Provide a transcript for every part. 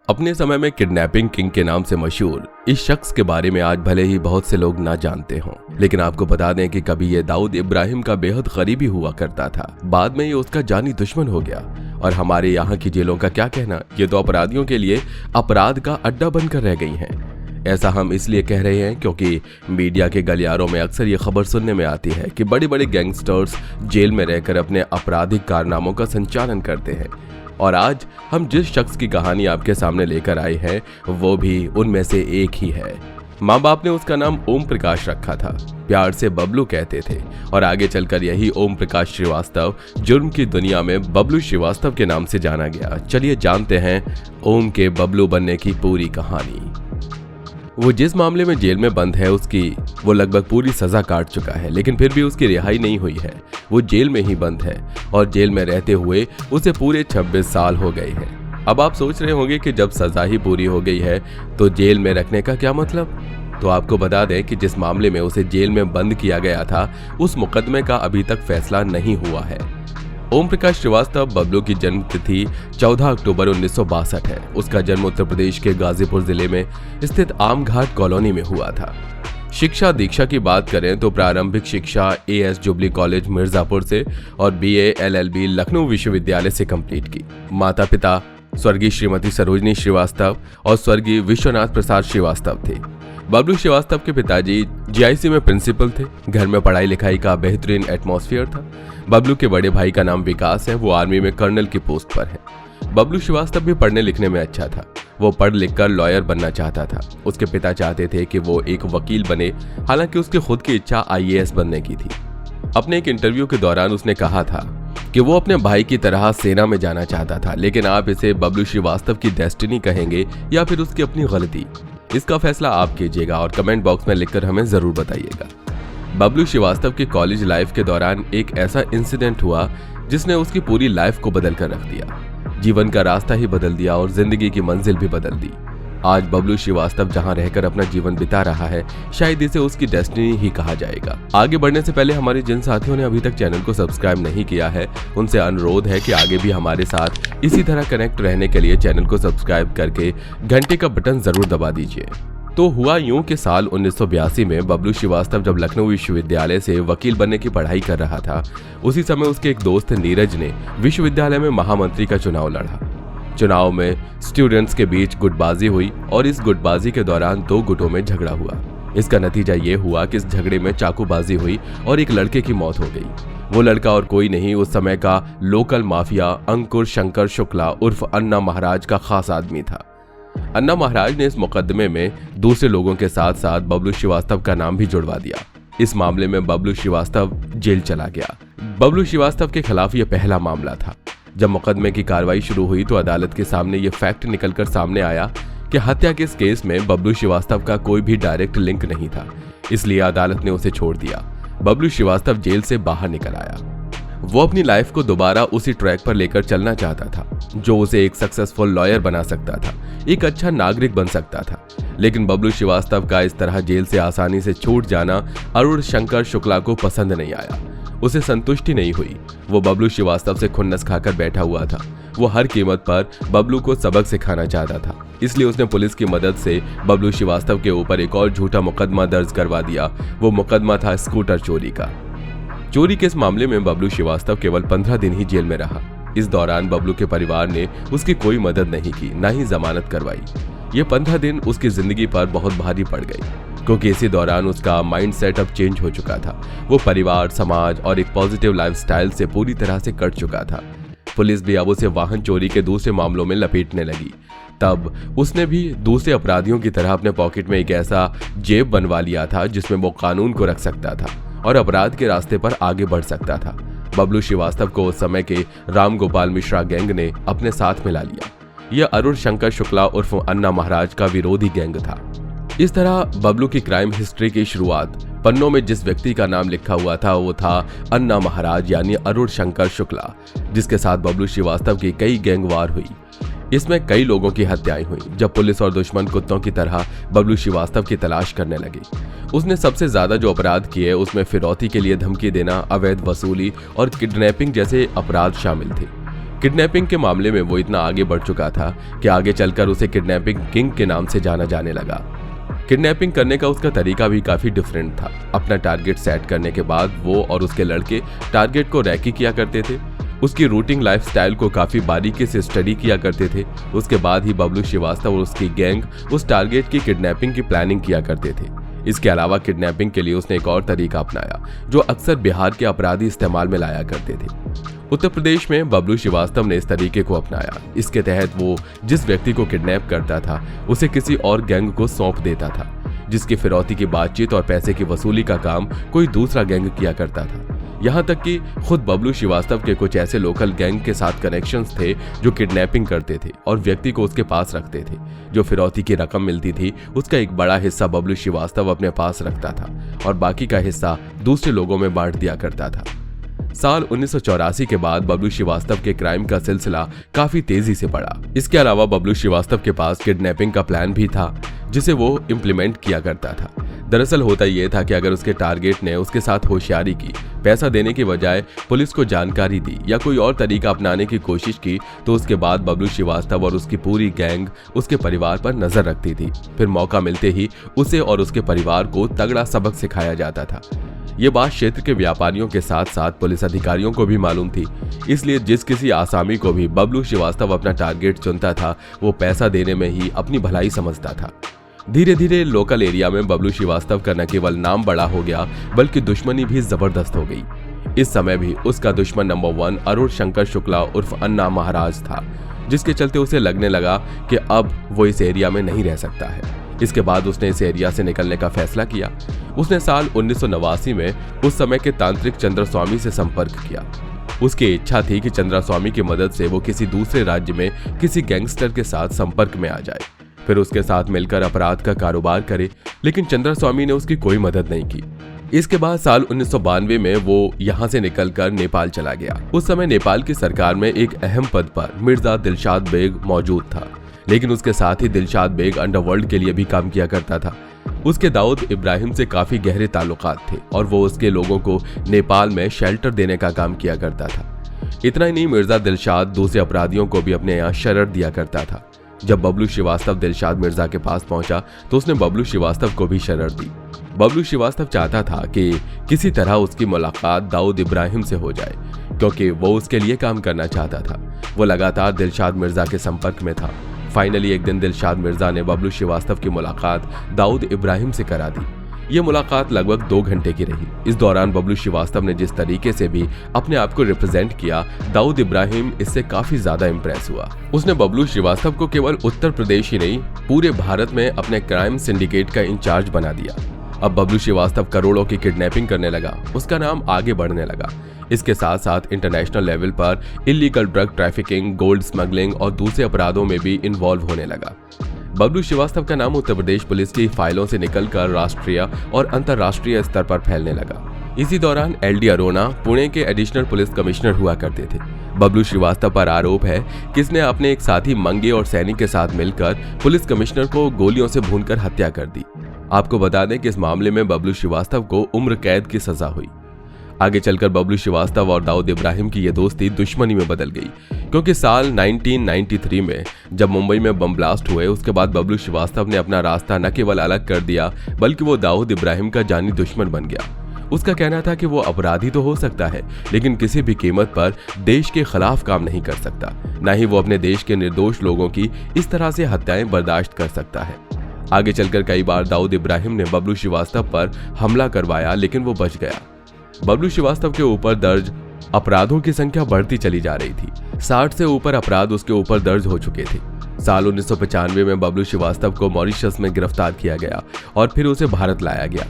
अपने समय में किडनैपिंग किंग के नाम से मशहूर इस शख्स के बारे में आज भले ही बहुत से लोग ना जानते हों, लेकिन आपको बता दें कि कभी ये दाऊद इब्राहिम का बेहद करीबी हुआ करता था। बाद में ये उसका जानी दुश्मन हो गया। और हमारे यहाँ की जेलों का क्या कहना, ये तो अपराधियों के लिए अपराध का अड्डा बनकर रह गई हैं। ऐसा हम इसलिए कह रहे हैं क्योंकि मीडिया के गलियारों में अक्सर ये खबर सुनने में आती है कि बड़े बड़े गैंगस्टर्स जेल में रहकर अपने आपराधिक कारनामों का संचालन करते हैं। और आज हम जिस शख्स की कहानी आपके सामने लेकर आए हैं वो भी उनमें से एक ही है। माँ बाप ने उसका नाम ओम प्रकाश रखा था, प्यार से बबलू कहते थे। और आगे चलकर यही ओम प्रकाश श्रीवास्तव जुर्म की दुनिया में बबलू श्रीवास्तव के नाम से जाना गया। चलिए जानते हैं ओम के बबलू बनने की पूरी कहानी। वो जिस मामले में जेल में बंद है वो लगभग पूरी सजा काट चुका है, लेकिन फिर भी उसकी रिहाई नहीं हुई है। वो जेल में ही बंद है और जेल में रहते हुए उसे पूरे 26 साल हो गए हैं। अब आप सोच रहे होंगे कि जब सजा ही पूरी हो गई है तो जेल में रखने का क्या मतलब। तो आपको बता दें कि जिस मामले में उसे जेल में बंद किया गया था उस मुकदमे का अभी तक फैसला नहीं हुआ है। ओम प्रकाश श्रीवास्तव बबलू की जन्म तिथि 14 अक्टूबर 1962 है। उसका जन्म उत्तर प्रदेश के गाजीपुर जिले में स्थित आमघाट कॉलोनी में हुआ था। शिक्षा दीक्षा की बात करें तो प्रारंभिक शिक्षा AS जुबली कॉलेज मिर्जापुर से और BA LLB लखनऊ विश्वविद्यालय से कंप्लीट की। माता पिता स्वर्गीय श्रीमती सरोजनी श्रीवास्तव और स्वर्गीय विश्वनाथ प्रसाद श्रीवास्तव थे। बबलू श्रीवास्तव के पिताजी GIC में प्रिंसिपल थे। घर में पढ़ाई लिखाई का बेहतरीन एटमॉस्फेयर था। बबलू के बड़े भाई का नाम विकास है, वो आर्मी में कर्नल की पोस्ट पर है। बबलू श्रीवास्तव भी पढ़ने लिखने में अच्छा था। वो पढ़ लिखकर लॉयर बनना चाहता था। उसके पिता चाहते थे कि वो एक वकील बने, हालांकि उसकी खुद की इच्छा IAS बनने की थी। अपने एक इंटरव्यू के दौरान उसने कहा था कि वो अपने भाई की तरह सेना में जाना चाहता था, लेकिन आप इसे बबलू श्रीवास्तव की डेस्टिनी कहेंगे या फिर उसकी अपनी गलती, इसका फैसला आप कीजिएगा और कमेंट बॉक्स में लिखकर हमें जरूर बताइएगा। बबलू श्रीवास्तव की कॉलेज लाइफ के दौरान एक ऐसा इंसिडेंट हुआ जिसने उसकी पूरी लाइफ को बदल कर रख दिया। जीवन का रास्ता ही बदल दिया और जिंदगी की मंजिल भी बदल दी। आज बबलू श्रीवास्तव जहां रहकर अपना जीवन बिता रहा है, शायद इसे उसकी डेस्टिनी ही कहा जाएगा। आगे बढ़ने से पहले हमारे जिन साथियों ने अभी तक चैनल को सब्सक्राइब नहीं किया है उनसे अनुरोध है कि आगे भी हमारे साथ इसी तरह कनेक्ट रहने के लिए चैनल को सब्सक्राइब करके घंटे का बटन जरूर दबा दीजिए। तो हुआ यूं कि साल 1982 में बबलू श्रीवास्तव जब लखनऊ विश्वविद्यालय से वकील बनने की पढ़ाई कर रहा था, उसी समय उसके एक दोस्त नीरज ने विश्वविद्यालय में महामंत्री का चुनाव लड़ा। चुनाव में स्टूडेंट्स के बीच गुटबाजी हुई और इस गुटबाजी के दौरान 2 गुटों में झगड़ा हुआ। इसका नतीजा ये हुआ कि इस झगड़े में चाकूबाजी हुई और एक लड़के की मौत हो गई। वो लड़का और कोई नहीं, उस समय का लोकल माफिया अंकुर शंकर शुक्ला उर्फ अन्ना महाराज का खास आदमी था। अन्ना महाराज ने इस मुकदमे में दूसरे लोगों के साथ साथ बबलू श्रीवास्तव का नाम भी जुड़वा दिया। इस मामले में बबलू श्रीवास्तव जेल चला गया। बबलू श्रीवास्तव के खिलाफ यह पहला मामला था। जब मुकदमे की कार्रवाई शुरू हुई तो अदालत के सामने यह फैक्ट निकलकर सामने आया कि हत्या के इस केस में बबलू श्रीवास्तव का कोई भी डायरेक्ट लिंक नहीं था, इसलिए अदालत ने उसे छोड़ दिया। बबलू श्रीवास्तव जेल से बाहर निकल आया। वो अपनी लाइफ को दोबारा उसी ट्रैक पर लेकर चलना चाहता था जो उसे एक सक्सेसफुल लॉयर बना सकता था, एक अच्छा नागरिक बन सकता था। लेकिन बबलू श्रीवास्तव का इस तरह जेल से आसानी से छूट जाना अरुण शंकर शुक्ला को पसंद नहीं आया। उसे संतुष्टि नहीं हुई। वो बबलू श्रीवास्तव से खुन्नस खाकर बैठा हुआ था। वो हर कीमत पर बबलू को सबक सिखाना चाहता था, इसलिए उसने पुलिस की मदद से बबलू श्रीवास्तव के ऊपर एक और झूठा मुकदमा दर्ज करवा दिया। वो मुकदमा था स्कूटर चोरी का। चोरी के इस मामले में बबलू श्रीवास्तव केवल 15 दिन ही जेल में रहा। इस दौरान बबलू के परिवार ने उसकी कोई मदद नहीं की, न ही जमानत करवाई। ये 15 दिन उसकी जिंदगी पर बहुत भारी पड़ गई, क्योंकि इसी दौरान उसका माइंड सेट अब चेंज हो चुका था। वो परिवार, समाज और एक पॉजिटिव लाइफस्टाइल से पूरी तरह से कट चुका था। पुलिस भी अब उसे वाहन चोरी के दूसरे मामलों में लपेटने लगी। तब उसने भी दूसरे अपराधियों की तरह अपने पॉकेट में एक ऐसा जेब बनवा लिया था जिसमें वो कानून को रख सकता था और अपराध के रास्ते पर आगे बढ़ सकता था। बबलू श्रीवास्तव को उस समय के राम गोपाल मिश्रा गैंग ने अपने साथ मिला लिया। यह अरुण शंकर शुक्ला उर्फ अन्ना महाराज का विरोधी गैंग था। इस तरह बबलू की क्राइम हिस्ट्री की शुरुआत पन्नों में जिस व्यक्ति का नाम लिखा हुआ था वो था अन्ना महाराज यानी अरुण शंकर शुक्ला, जिसके साथ बबलू श्रीवास्तव की कई गैंगवार हुई। इसमें कई लोगों की हत्याएं हुई। जब पुलिस और दुश्मन कुत्तों की तरह बबलू श्रीवास्तव की तलाश करने लगे, उसने सबसे ज्यादा जो अपराध किए उसमें फिरौती के लिए धमकी देना, अवैध वसूली और किडनैपिंग जैसे अपराध शामिल थे। किडनैपिंग के मामले में वो इतना आगे बढ़ चुका था कि आगे चलकर उसे किडनैपिंग किंग के नाम से जाना जाने लगा। किडनैपिंग करने का उसका तरीका भी काफी डिफरेंट था। अपना टारगेट सेट करने के बाद वो और उसके लड़के टारगेट को रैकी किया करते थे। उसकी रूटिंग लाइफस्टाइल को काफी बारीकी से स्टडी किया करते थे। उसके बाद ही बबलू श्रीवास्तव और उसकी गैंग उस टारगेट की किडनैपिंग की प्लानिंग किया करते थे। इसके अलावा किडनैपिंग के लिए उसने एक और तरीका अपनाया जो अक्सर बिहार के अपराधी इस्तेमाल में लाया करते थे। उत्तर प्रदेश में बबलू श्रीवास्तव ने इस तरीके को अपनाया। इसके तहत वो जिस व्यक्ति को किडनैप करता था उसे किसी और गैंग को सौंप देता था, जिसकी फिरौती की बातचीत और पैसे की वसूली का काम कोई दूसरा गैंग किया करता था। यहाँ तक कि खुद बबलू श्रीवास्तव के कुछ ऐसे लोकल गैंग के साथ कनेक्शंस थे जो किडनैपिंग करते थे और व्यक्ति को उसके पास रखते थे। जो फिरौती की रकम मिलती थी उसका एक बड़ा हिस्सा बबलू श्रीवास्तव अपने पास रखता था और बाकी का हिस्सा दूसरे लोगों में बांट दिया करता था। साल 1984 के बाद बबलू श्रीवास्तव के क्राइम का सिलसिला काफी तेजी से बढ़ा। इसके अलावा बबलू श्रीवास्तव के पास किडनैपिंग का प्लान भी था जिसे वो इम्प्लीमेंट किया करता था। दरअसल होता यह था कि अगर उसके टारगेट ने उसके साथ होशियारी की, पैसा देने के बजाय पुलिस को जानकारी दी या कोई और तरीका अपनाने की कोशिश की तो उसके बाद बबलू श्रीवास्तव और उसकी पूरी गैंग उसके परिवार पर नजर रखती थी। फिर मौका मिलते ही उसे और उसके परिवार को तगड़ा सबक सिखाया जाता था। ये बात क्षेत्र के व्यापारियों के साथ साथ पुलिस अधिकारियों को भी मालूम थी, इसलिए जिस किसी आसामी को भी बबलू श्रीवास्तव अपना टारगेट चुनता था वो पैसा देने में ही अपनी भलाई समझता था। धीरे धीरे लोकल एरिया में बबलू श्रीवास्तव का न केवल नाम बड़ा हो गया बल्कि दुश्मनी भी जबरदस्त हो गई। इस समय भी उसका दुश्मन नंबर 1 अरुण शंकर शुक्ला उर्फ अन्ना महाराज था, जिसके चलते उसे लगने लगा कि अब वो इस एरिया में नहीं रह सकता है। इसके बाद उसने इस एरिया से निकलने का फैसला किया। उसने साल 1989 में उस समय के तांत्रिक चंद्रस्वामी से संपर्क किया। उसकी इच्छा थी कि चंद्रस्वामी की मदद से वो किसी दूसरे राज्य में किसी गैंगस्टर के साथ संपर्क में आ जाए, फिर उसके साथ मिलकर अपराध का कारोबार करे, लेकिन चंद्रस्वामी ने उसकी कोई मदद नहीं की। इसके बाद साल 1992 में वो यहाँ से निकलकर नेपाल चला गया। उस समय नेपाल की सरकार में एक अहम पद पर मिर्जा दिलशाद बेग मौजूद था, लेकिन उसके साथ ही दिलशाद बेग अंडरवर्ल्ड के लिए भी काम किया करता था। उसके दाऊद इब्राहिम से काफी गहरे ताल्लुकात थे और वो उसके लोगों को नेपाल में शेल्टर देने का काम किया करता था। इतना ही नहीं, मिर्जा दिलशाद दूसरे अपराधियों को भी अपने यहाँ शरण दिया करता था। जब बबलू श्रीवास्तव दिलशाद मिर्जा के पास पहुंचा तो उसने बबलू श्रीवास्तव को भी शरण दी। बबलू श्रीवास्तव चाहता था कि किसी तरह उसकी मुलाकात दाऊद इब्राहिम से हो जाए, क्योंकि वो उसके लिए काम करना चाहता था। वो लगातार दिलशाद मिर्जा के संपर्क में था। फाइनली एक दिन दिलशाद मिर्जा ने बबलू श्रीवास्तव की मुलाकात दाऊद इब्राहिम से करा दी। ये मुलाकात लगभग 2 घंटे की रही। इस दौरान बबलू श्रीवास्तव ने जिस तरीके से भी अपने आप को रिप्रेजेंट किया, दाऊद इब्राहिम इससे काफी ज्यादा इंप्रेस हुआ। उसने बबलू श्रीवास्तव को केवल उत्तर प्रदेश ही नहीं पूरे भारत में अपने क्राइम सिंडिकेट का इंचार्ज बना दिया। अब बबलू श्रीवास्तव करोड़ों की किडनैपिंग करने लगा। उसका नाम आगे बढ़ने लगा। इसके साथ साथ इंटरनेशनल लेवल पर illegal drug trafficking, gold smuggling और दूसरे अपराधों में भी इन्वॉल्व होने लगा। बबलू श्रीवास्तव का नाम उत्तर प्रदेश पुलिस की फाइलों से निकलकर राष्ट्रीय और अंतर्राष्ट्रीय स्तर पर फैलने लगा। इसी दौरान LD अरोड़ा पुणे के एडिशनल पुलिस कमिश्नर हुआ करते थे। बबलू श्रीवास्तव पर आरोप है कि इसने अपने एक साथी मंगे और सैनी के साथ मिलकर पुलिस कमिश्नर को गोलियों से भूनकर हत्या कर दी। आपको बता दें कि इस मामले में बबलू श्रीवास्तव को उम्र कैद की सजा हुई। आगे चलकर बबलू श्रीवास्तव और दाऊद इब्राहिम की ये दोस्ती दुश्मनी में बदल गई, क्योंकि साल 1993 में जब मुंबई में बम ब्लास्ट हुए उसके बाद बबलू श्रीवास्तव ने अपना रास्ता न केवल अलग कर दिया बल्कि वो दाऊद इब्राहिम का जानी दुश्मन बन गया। उसका कहना था कि वो अपराधी तो हो सकता है लेकिन किसी भी कीमत पर देश के खिलाफ काम नहीं कर सकता, न ही वो अपने देश के निर्दोष लोगों की इस तरह से हत्याएं बर्दाश्त कर सकता है। आगे चलकर कई बार दाऊद इब्राहिम ने बबलू श्रीवास्तव पर हमला करवाया लेकिन वो बच गया। बबलू श्रीवास्तव के ऊपर दर्ज अपराधों की संख्या बढ़ती चली जा रही थी। 60 से ऊपर अपराध उसके ऊपर दर्ज हो चुके थे। साल 1995 में बबलू श्रीवास्तव को मॉरिशस में गिरफ्तार किया गया और फिर उसे भारत लाया गया।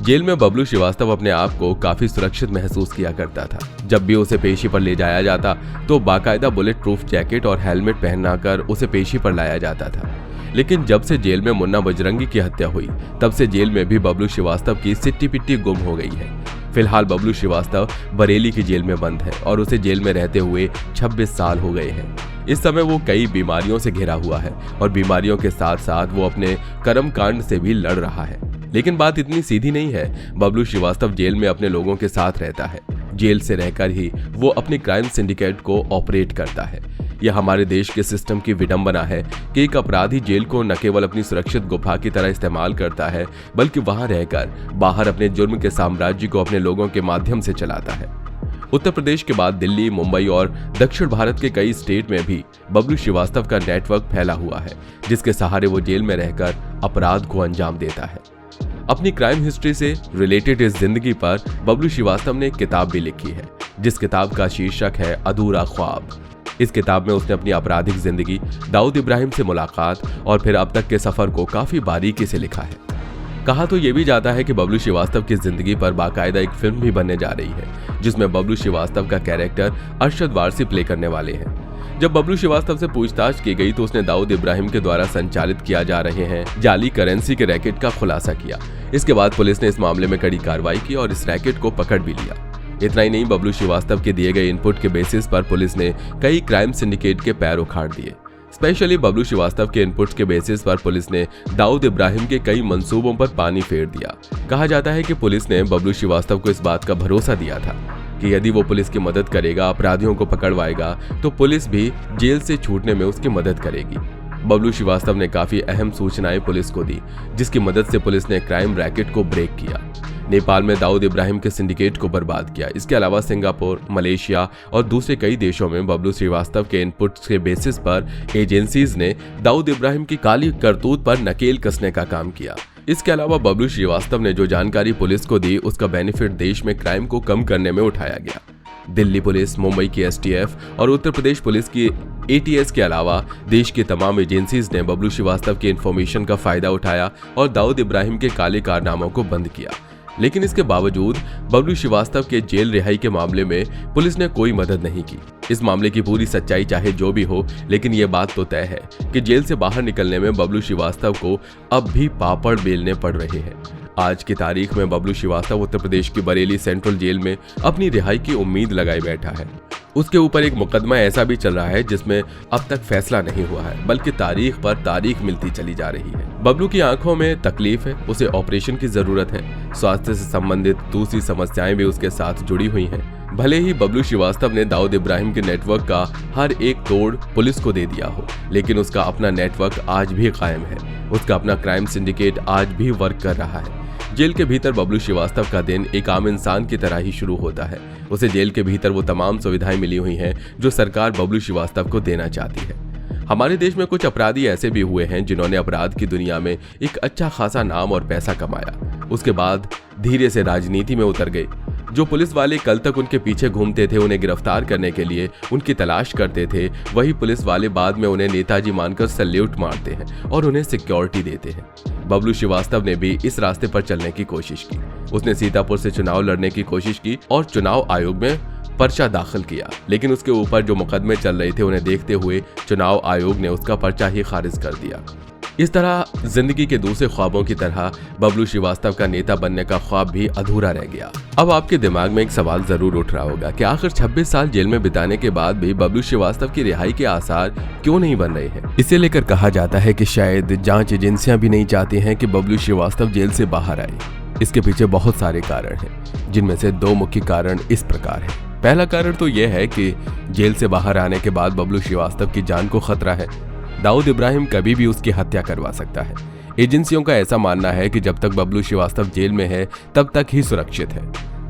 जेल में बबलू श्रीवास्तव अपने आप को काफी सुरक्षित महसूस किया करता था। जब भी उसे पेशी पर ले जाया जाता तो बाकायदा बुलेट प्रूफ जैकेट और हेलमेट पहनाकर उसे पेशी पर लाया जाता था। लेकिन जब से जेल में मुन्ना बजरंगी की हत्या हुई तब से जेल में भी बबलू श्रीवास्तव की सिट्टी पिट्टी गुम हो गई है। फिलहाल बबलू श्रीवास्तव बरेली की जेल में बंद है और उसे जेल में रहते हुए 26 साल हो गए हैं। इस समय वो कई बीमारियों से घिरा हुआ है और बीमारियों के साथ साथ वो अपने कर्मकांड से भी लड़ रहा है। लेकिन बात इतनी सीधी नहीं है। बबलू श्रीवास्तव जेल में अपने लोगों के साथ रहता है। जेल से रहकर ही वो अपने क्राइम सिंडिकेट को ऑपरेट करता है। यह हमारे देश के सिस्टम की विडंबना है कि एक अपराधी जेल को न केवल अपनी सुरक्षित गुफा की तरह इस्तेमाल करता है, बल्कि वहां रहकर बाहर अपने जुर्म के साम्राज्य को अपने लोगों के माध्यम से चलाता है। उत्तर प्रदेश के बाद दिल्ली, मुंबई और दक्षिण भारत के कई स्टेट में भी बबलू श्रीवास्तव का नेटवर्क फैला हुआ है, जिसके सहारे वो जेल में रहकर अपराध को अंजाम देता है। अपनी क्राइम हिस्ट्री से रिलेटेड इस जिंदगी पर बबलू श्रीवास्तव ने एक किताब भी लिखी है, जिस किताब का शीर्षक है अधूरा ख्वाब। इस किताब में उसने अपनी आपराधिक जिंदगी, दाऊद इब्राहिम से मुलाकात और फिर अब तक के सफर को काफी बारीकी से लिखा है। कहा तो ये भी जाता है कि बबलू श्रीवास्तव की जिंदगी पर बाकायदा एक फिल्म भी बनने जा रही है, जिसमें बबलू श्रीवास्तव का कैरेक्टर अरशद वारसी प्ले करने वाले हैं। जब बबलू श्रीवास्तव से पूछताछ की गई तो उसने दाऊद इब्राहिम के द्वारा संचालित किया जा रहे हैं जाली करेंसी के रैकेट का खुलासा किया। इसके बाद पुलिस ने इस मामले में कड़ी कार्रवाई की और इस रैकेट को पकड़ भी लिया। इतना ही नहीं, बबलू श्रीवास्तव के दिए गए इनपुट के बेसिस पर पुलिस ने कई क्राइम सिंडिकेट के पैर उखाड़ दिए। स्पेशली बबलू श्रीवास्तव के इनपुट्स के बेसिस पर पुलिस ने दाऊद इब्राहिम के कई मंसूबों पर पानी फेर दिया। कहा जाता है कि पुलिस ने बबलू श्रीवास्तव को इस बात का भरोसा दिया था कि यदि वो पुलिस की मदद करेगा, अपराधियों को पकड़वाएगा, तो पुलिस भी जेल से छूटने में उसकी मदद करेगी। बबलू श्रीवास्तव ने काफी अहम सूचनाएं पुलिस को दी, जिसकी मदद से पुलिस ने क्राइम रैकेट को ब्रेक किया। नेपाल में दाऊद इब्राहिम के सिंडिकेट को बर्बाद किया। इसके अलावा सिंगापुर, मलेशिया और दूसरे कई देशों में बबलू श्रीवास्तव के इनपुट्स के बेसिस पर एजेंसीज ने दाऊद इब्राहिम की काली करतूत पर नकेल कसने का काम किया। इसके अलावा बबलू श्रीवास्तव ने जो जानकारी पुलिस को दी, उसका बेनिफिट देश में क्राइम को कम करने में उठाया गया। दिल्ली पुलिस, मुंबई की एसटीएफ और उत्तर प्रदेश पुलिस की एटीएस के अलावा देश की तमाम एजेंसीज ने बबलू श्रीवास्तव की इंफॉर्मेशन का फायदा उठाया और दाऊद इब्राहिम के काले कारनामों को बंद किया। लेकिन इसके बावजूद बबलू श्रीवास्तव के जेल रिहाई के मामले में पुलिस ने कोई मदद नहीं की। इस मामले की पूरी सच्चाई चाहे जो भी हो, लेकिन ये बात तो तय है कि जेल से बाहर निकलने में बबलू श्रीवास्तव को अब भी पापड़ बेलने पड़ रहे हैं। आज की तारीख में बबलू श्रीवास्तव उत्तर प्रदेश की बरेली सेंट्रल जेल में अपनी रिहाई की उम्मीद लगाए बैठा है। उसके ऊपर एक मुकदमा ऐसा भी चल रहा है जिसमें अब तक फैसला नहीं हुआ है, बल्कि तारीख पर तारीख मिलती चली जा रही है। बबलू की आंखों में तकलीफ है, उसे ऑपरेशन की जरूरत है। स्वास्थ्य से संबंधित दूसरी समस्याएं भी उसके साथ जुड़ी हुई हैं। भले ही बबलू श्रीवास्तव ने दाऊद इब्राहिम के नेटवर्क का हर एक तोड़ पुलिस को दे दिया हो, लेकिन उसका अपना नेटवर्क आज भी कायम है। उसका अपना क्राइम सिंडिकेट आज भी वर्क कर रहा है। जेल के भीतर बबलू श्रीवास्तव का दिन एक आम इंसान की तरह ही शुरू होता है। उसे जेल के भीतर वो तमाम सुविधाएं मिली हुई हैं जो सरकार बबलू श्रीवास्तव को देना चाहती है। हमारे देश में कुछ अपराधी ऐसे भी हुए हैं जिन्होंने अपराध की दुनिया में एक अच्छा खासा नाम और पैसा कमाया। उसके बाद धीरे से राजनीति में उतर गए। जो पुलिस वाले कल तक उनके पीछे घूमते थे, उन्हें गिरफ्तार करने के लिए उनकी तलाश करते थे, वही पुलिस वाले बाद में उन्हें नेताजी मानकर सैल्यूट मारते हैं और उन्हें सिक्योरिटी देते हैं। बबलू श्रीवास्तव ने भी इस रास्ते पर चलने की कोशिश की। उसने सीतापुर से चुनाव लड़ने की कोशिश की और चुनाव आयोग में पर्चा दाखिल किया, लेकिन उसके ऊपर जो मुकदमे चल रहे थे उन्हें देखते हुए चुनाव आयोग ने उसका पर्चा ही खारिज कर दिया। इस तरह जिंदगी के दूसरे ख्वाबों की तरह बबलू श्रीवास्तव का नेता बनने का ख्वाब भी अधूरा रह गया। अब आपके दिमाग में एक सवाल जरूर उठ रहा होगा कि आखिर 26 साल जेल में बिताने के बाद भी बबलू श्रीवास्तव की रिहाई के आसार क्यों नहीं बन रहे हैं। इसे लेकर कहा जाता है कि शायद जांच एजेंसियां भी नहीं चाहती हैं कि बबलू श्रीवास्तव जेल से बाहर आए। इसके पीछे बहुत सारे कारण हैं, जिनमें से दो मुख्य कारण इस प्रकार हैं। पहला कारण तो यह है कि जेल से बाहर आने के बाद बबलू श्रीवास्तव की जान को खतरा है। दाऊद इब्राहिम कभी भी उसकी हत्या करवा सकता है। एजेंसियों का ऐसा मानना है कि जब तक बबलू श्रीवास्तव जेल में है तब तक ही सुरक्षित है।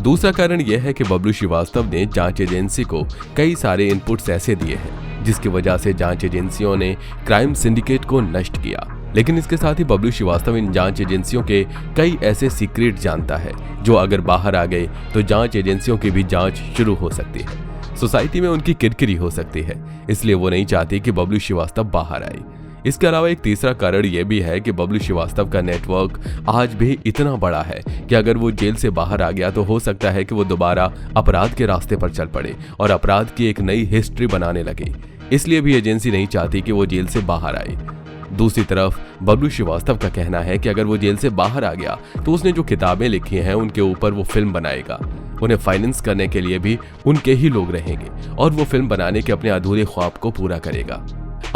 दूसरा कारण यह है कि बबलू श्रीवास्तव ने जांच एजेंसी को कई सारे इनपुट्स ऐसे दिए हैं जिसकी वजह से जांच एजेंसियों ने क्राइम सिंडिकेट को नष्ट किया। लेकिन इसके साथ ही बबलू श्रीवास्तव इन जांच एजेंसियों के कई ऐसे सीक्रेट जानता है जो अगर बाहर आ गए तो जांच एजेंसियों की भी जांच शुरू हो सकती है, सोसाइटी में उनकी किरकिरी हो सकती है। इसलिए वो नहीं चाहती कि बबलू श्रीवास्तव बाहर आए। इसके अलावा एक तीसरा कारण यह भी है कि बबलू श्रीवास्तव का नेटवर्क आज भी इतना बड़ा है कि अगर वो जेल से बाहर आ गया तो हो सकता है कि वो दोबारा अपराध के रास्ते पर चल पड़े और अपराध की एक नई हिस्ट्री बनाने लगे। इसलिए भी एजेंसी नहीं चाहती कि वो जेल से बाहर आए। दूसरी तरफ बबलू श्रीवास्तव का कहना है कि अगर वो जेल से बाहर आ गया तो उसने जो किताबें लिखी हैं उनके ऊपर वो फिल्म बनाएगा। उन्हें फाइनेंस करने के लिए भी उनके ही लोग रहेंगे और वो फिल्म बनाने के अपने अधूरे ख्वाब को पूरा करेगा।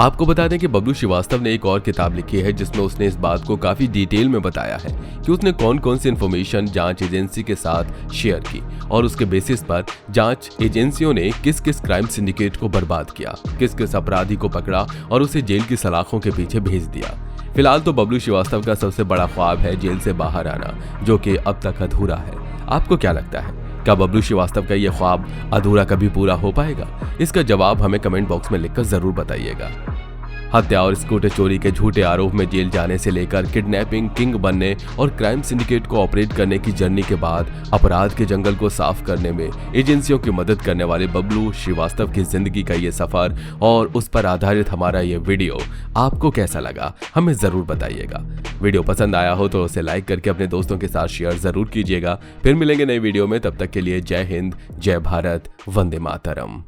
आपको बता दें कि बबलू श्रीवास्तव ने एक और किताब लिखी है जिसमें उसने इस बात को काफी डिटेल में बताया है कि उसने कौन कौन सी इन्फॉर्मेशन जांच एजेंसी के साथ शेयर की और उसके बेसिस पर जांच एजेंसियों ने किस किस क्राइम सिंडिकेट को बर्बाद किया, किस किस अपराधी को पकड़ा और उसे जेल की सलाखों के पीछे भेज दिया। फिलहाल तो बबलू श्रीवास्तव का सबसे बड़ा ख्वाब है जेल से बाहर आना, जो कि अब तक अधूरा है। आपको क्या लगता है, क्या बबलू श्रीवास्तव का यह ख्वाब अधूरा कभी पूरा हो पाएगा? इसका जवाब हमें कमेंट बॉक्स में लिखकर जरूर बताइएगा। हत्या और स्कूटर चोरी के झूठे आरोप में जेल जाने से लेकर किडनैपिंग, किंग बनने और क्राइम सिंडिकेट को ऑपरेट करने की जर्नी के बाद अपराध के जंगल को साफ करने में एजेंसियों की मदद करने वाले बबलू श्रीवास्तव की जिंदगी का ये सफर और उस पर आधारित हमारा ये वीडियो आपको कैसा लगा हमें जरूर बताइएगा। वीडियो पसंद आया हो तो उसे लाइक करके अपने दोस्तों के साथ शेयर जरूर कीजिएगा। फिर मिलेंगे नई वीडियो में, तब तक के लिए जय हिंद, जय भारत, वंदे मातरम।